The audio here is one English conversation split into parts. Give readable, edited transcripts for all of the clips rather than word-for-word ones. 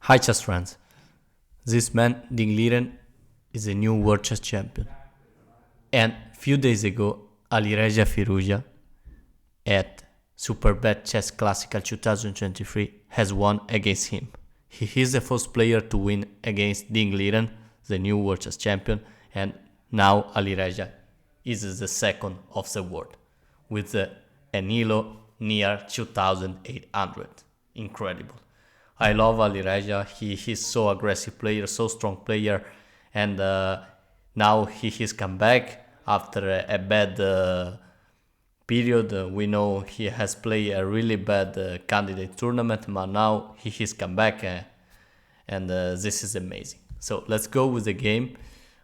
Hi chess friends, this man Liren is a new world chess champion, and few days ago Alireza Firouzja at Superbet Chess Classical 2023 has won against him. He is the first player to win against Liren, the new world chess champion, and now Alireza is the second of the world with an elo near 2800. Incredible. I love Alireza. He's so aggressive player, so strong player, and now he's come back after a bad period. We know he has played a really bad candidate tournament, but now he's come back, and this is amazing. So let's go with the game.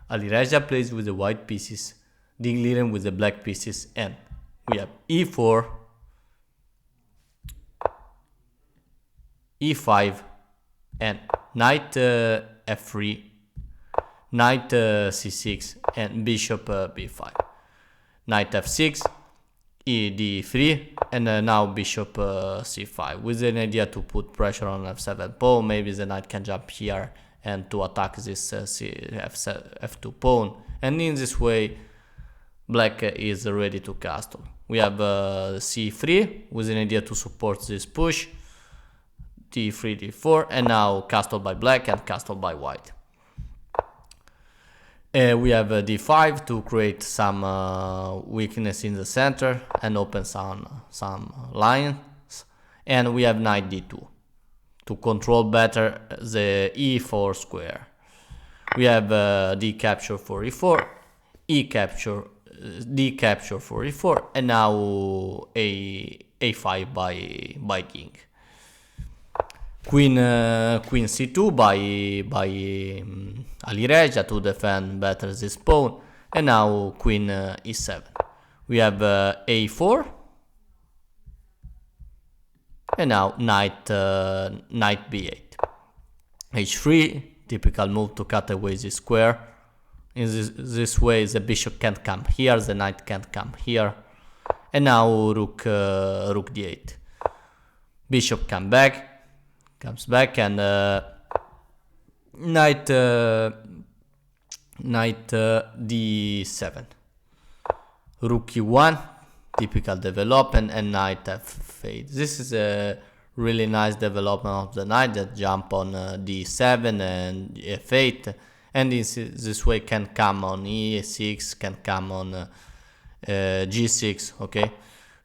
Alireza plays with the white pieces, Liren with the black pieces, and we have e4, e5, and knight f3, knight c6, and bishop b5, knight f6, e d3, and now bishop c5, with an idea to put pressure on f7 pawn. Maybe the knight can jump here and to attack this f2 pawn, and in this way black is ready to castle. We have c3 with an idea to support this push, d3, d4, and now castle by black and castle by white. We have d5 to create some weakness in the center and open some lines, and we have knight d2 to control better the e4 square. We have d capture for e4, e capture, d capture for e4, and now a5 by king. Queen c2 by Alireza to defend better this pawn, and now queen e7. We have a4, and now knight b8, h3, typical move to cut away the square. In this way the bishop can't come here, the knight can't come here, and now rook d8, bishop comes back, and knight d7, rook e1, typical development, and knight f8. This is a really nice development of the knight that jump on d7 and f8, and this way can come on e6, can come on g6. Okay,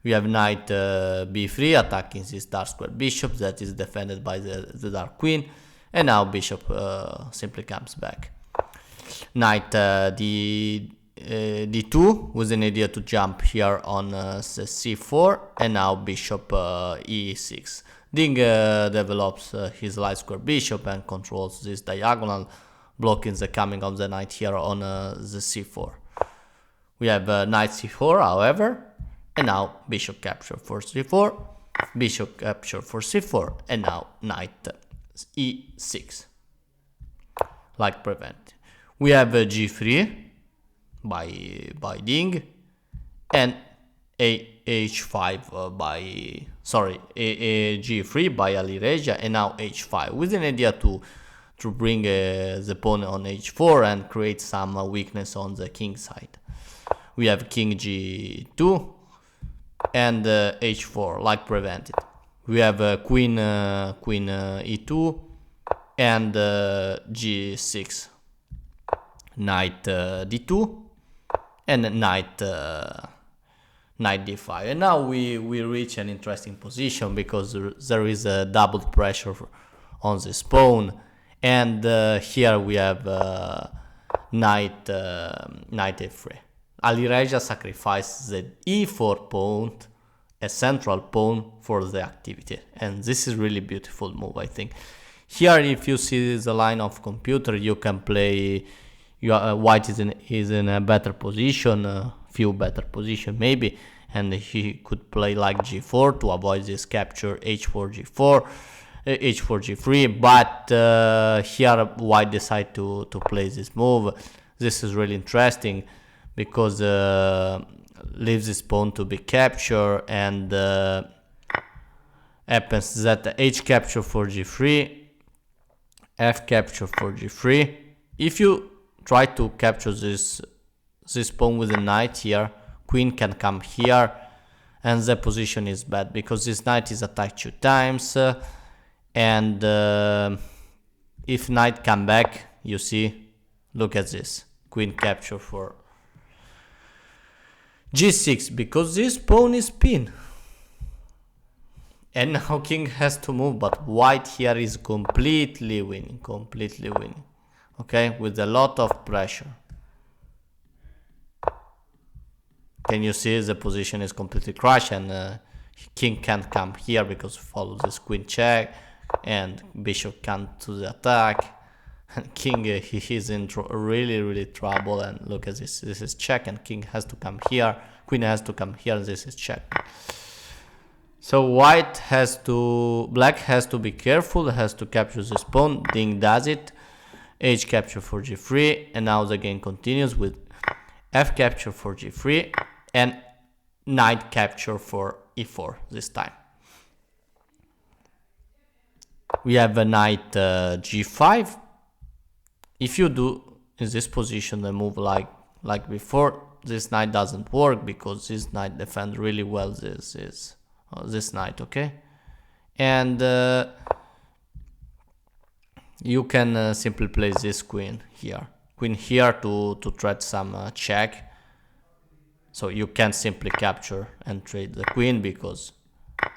we have knight b3 attacking this dark square bishop that is defended by the dark queen, and now bishop simply comes back. Knight d2 with an idea to jump here on c4, and now bishop e6. Ding develops his light square bishop and controls this diagonal, blocking the coming of the knight here on the c4. We have knight c4, however, and now bishop capture for c4, bishop capture for c4, and now knight e6, like prevent. We have g3 by Ding, and h5 g3 by Alireza, and now h5 with an idea to bring the pawn on h4 and create some weakness on the king side. We have king g2 and h4 like prevented. We have queen e2 and g6, knight d2, and knight d5. And now we reach an interesting position because there is a double pressure on this pawn, and here we have knight f3. Alireza sacrificed the e4 pawn, a central pawn, for the activity, and this is really beautiful move, I think. Here, if you see the line of computer, you can play. White is in a better position, few better position maybe, and he could play like g4 to avoid this capture, h4 g4, h4 g3. But here white decide to play this move. This is really interesting because leaves this pawn to be captured, and happens that h capture for g3 f capture for g3. If you try to capture this pawn with a knight here, queen can come here, and the position is bad because this knight is attacked 2 times, and if knight come back, you see, look at this, queen capture for g6, because this pawn is pinned. And now king has to move, but white here is completely winning, okay, with a lot of pressure. Can you see the position is completely crushed, and king can't come here because follow this queen check, and bishop can't to the attack, and king he's in really trouble. And look at this is check, and king has to come here, queen has to come here, this is check. So black has to be careful, has to capture this pawn. Ding does it, h capture for g3, and now the game continues with f capture for g3 and knight capture for e4 this time. We have a knight g5. If you do in this position a move like before, this knight doesn't work because this knight defends really well this knight, okay? And you can simply place this queen here to threat some check. So you can simply capture and trade the queen because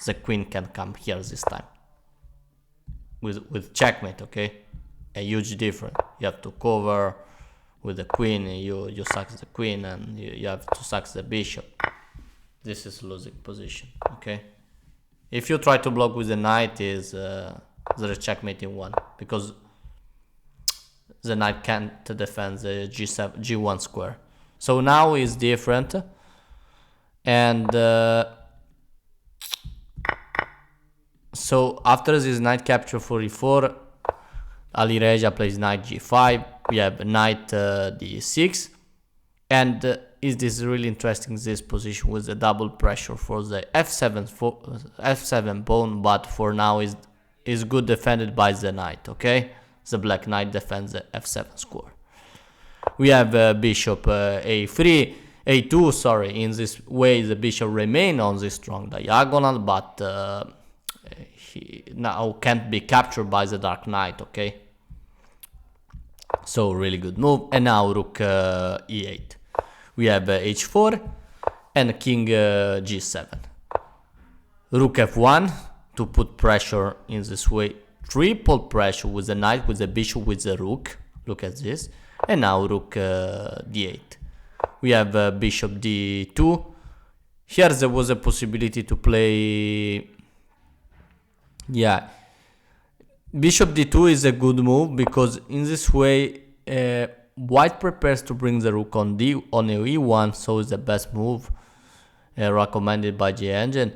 the queen can come here this time with checkmate, okay? A huge difference. You have to cover with the queen, you sack the queen, and you have to sack the bishop. This is losing position, okay? If you try to block with the knight, there is checkmate in 1 because the knight can't defend the g1 square. So now is different, and so after this knight capture for e4, Alireza plays knight g5. We have knight d6, and is this really interesting, this position with the double pressure for the f7 pawn, but for now is good defended by the knight, okay? The black knight defends the f7 square. We have bishop a3, a2, sorry. In this way the bishop remain on this strong diagonal, but he now can't be captured by the dark knight, okay? So really good move. And now rook e8. We have h4 and king g7. Rook f1 to put pressure in this way. Triple pressure with the knight, with the bishop, with the rook. Look at this. And now rook d8. We have bishop d2. Here there was a possibility to play... Yeah. Bishop d2 is a good move because in this way white prepares to bring the rook on e1, so it's the best move recommended by the engine,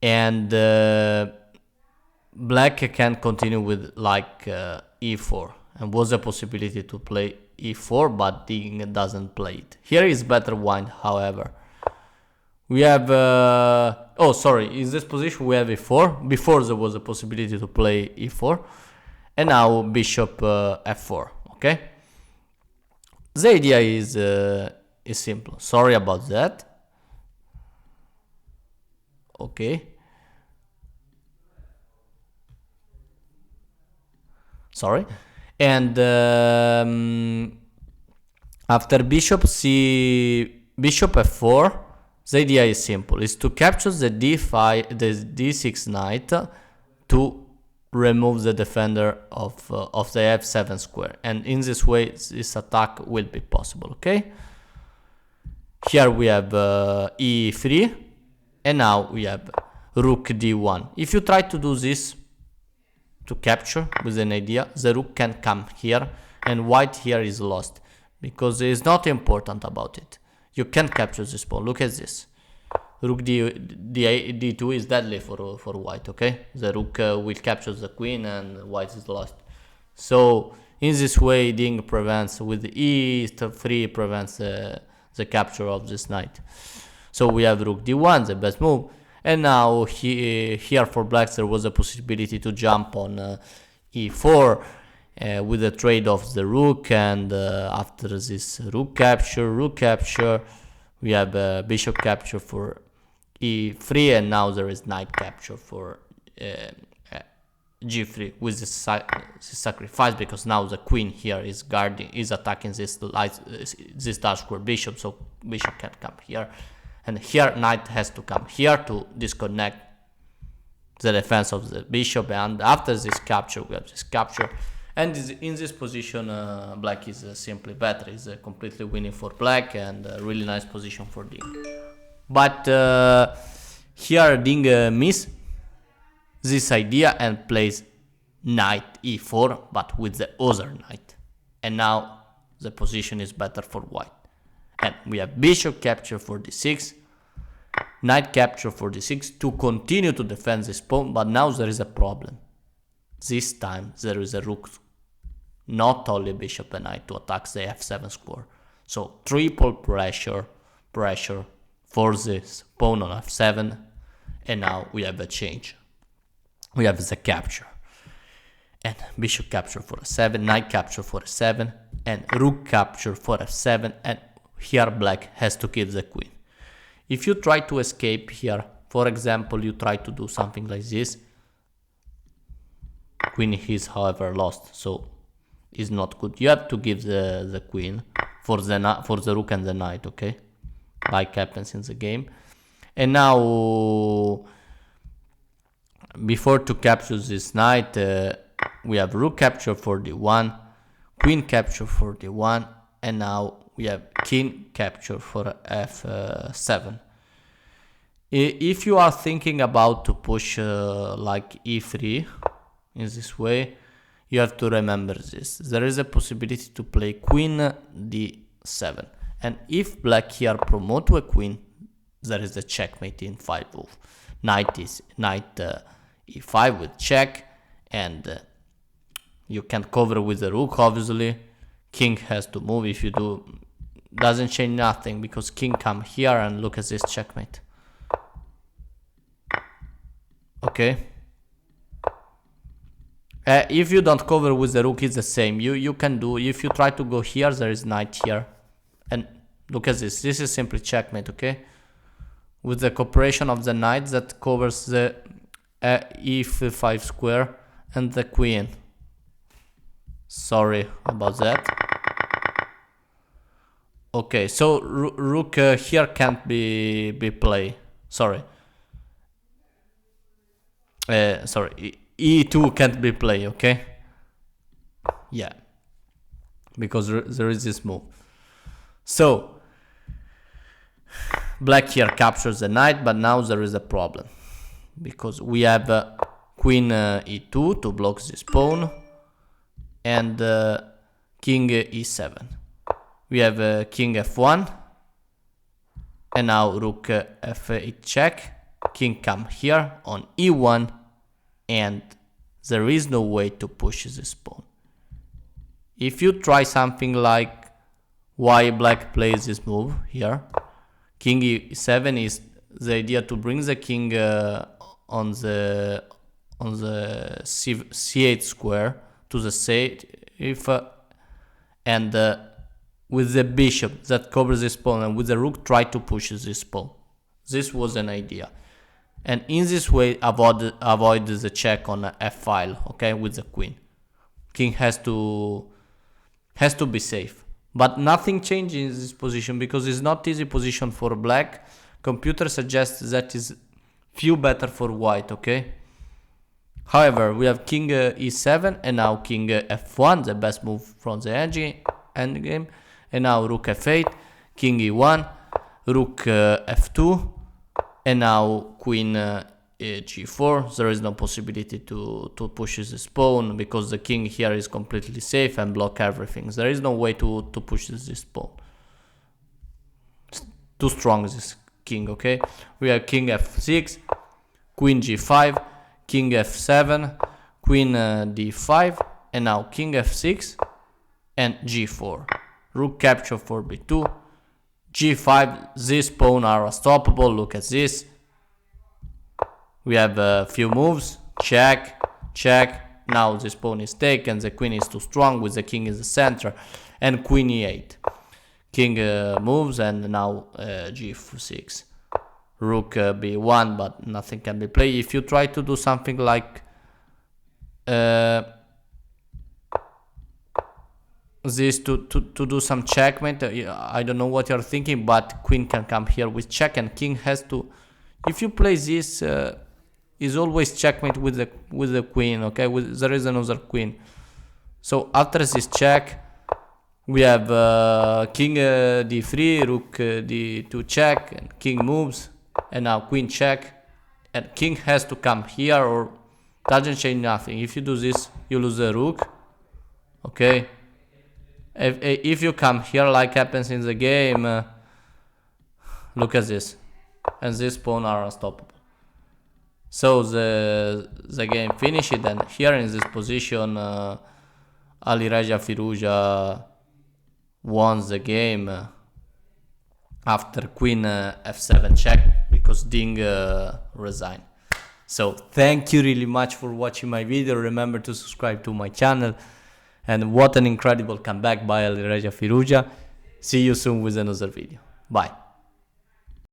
and black can continue with like e4, and was a possibility to play e4, but Ding doesn't play it. Here is better white, however. We have oh sorry, in this position we have e4. Before there was a possibility to play e4, and now bishop f4, okay? The idea is simple. Sorry about that. Okay. Sorry. And after bishop f4, the idea is simple. Is to capture the d5, the d6 knight to remove the defender of the f7 square, and in this way this attack will be possible, okay? Here we have e3, and now we have rook d1. If you try to do this to capture with an idea, the rook can come here, and white here is lost because it is not important about it. You can capture this pawn. Look at this. Rook d2 is deadly for white, okay? The rook will capture the queen and white is lost. So in this way Ding prevents, with e3 prevents the capture of this knight. So we have rook d1, the best move. And now here for black there was a possibility to jump on e4, with the trade of the rook, and after this rook capture, we have bishop capture for e3, and now there is knight capture for g3 with the sacrifice, because now the queen here is attacking this dark square bishop, so bishop can come here, and here knight has to come here to disconnect the defense of the bishop, and after this capture we have this capture, and in this position black is simply better, is completely winning for black, and a really nice position for Ding. But here Ding miss this idea and plays knight e4, but with the other knight, and now the position is better for white, and we have bishop capture for d6, knight capture for d6 to continue to defend this pawn, but now there is a problem. This time there is a rook, not only bishop and knight, to attack the f7 square, so triple pressure for this pawn on f7, and now we have a change. We have the capture, and bishop capture for f7, knight capture for f7, and rook capture for f7, and here black has to keep the queen. If you try to escape here, for example, you try to do something like this, queen is however lost, so is not good. You have to give the queen for the rook and the knight, okay, like happens in the game. And now before to capture this knight, we have rook capture for d1, queen capture for d1, and now we have king capture for f7. If you are thinking about to push like e3 in this way, you have to remember this. There is a possibility to play queen d7, and if black here promote to a queen, there is a checkmate in 5 move. Knight e5 with check, and you can cover with the rook, obviously. King has to move. If you do, doesn't change nothing, because king come here, and look at this checkmate. Okay, if you don't cover with the rook, it's the same. You can do, if you try to go here, there is knight here, and look at this is simply checkmate, okay, with the cooperation of the knight that covers the e5 square and the queen. Sorry about that. Okay, so rook here can't be play. Sorry, e2 can't be play, okay? Yeah, because there is this move. So black here captures the knight, but now there is a problem, because we have queen e2 to block this pawn, and king e7. We have king f1, and now rook f8 check, king come here on e1, and there is no way to push this pawn. If you try something like why black plays this move here, king e7 is the idea to bring the king on the c8 square to the safe, and with the bishop that covers this pawn, and with the rook try to push this pawn. This was an idea, and in this way avoid the check on f file, okay, with the queen. King has to be safe, but nothing changes in this position, because it's not easy position for black. Computer suggests that is few better for white, okay. However, we have king e7, and now king f1, the best move from the endgame, and now rook f8, king e1, rook f2, and now queen g4. There is no possibility to push this pawn, because the king here is completely safe and block everything. There is no way to push this pawn. It's too strong, this king, okay. We have king f6, queen g5, king f7, queen d5, and now king f6 and g4. Rook capture for b2, g5. These pawns are unstoppable. Look at this. We have a few moves, check, check, Now this pawn is taken, the queen is too strong with the king in the center, and queen e8. King moves, and now g6. Rook b1, but nothing can be played. If you try to do something like this to do some checkmate, I don't know what you're thinking, but queen can come here with check, and king has to, if you play this, is always checkmate with the queen. Okay, there is another queen. So after this check, we have king d3, rook d2 check, and king moves, and now queen check, and king has to come here, or doesn't change nothing. If you do this, you lose the rook. Okay, if you come here like happens in the game, look at this, and this pawn are unstoppable. So the game finished, and here in this position, Alireza Firouzja won the game after queen f7 check, because Ding resigned. So thank you really much for watching my video. Remember to subscribe to my channel, and what an incredible comeback by Alireza Firouzja. See you soon with another video. Bye.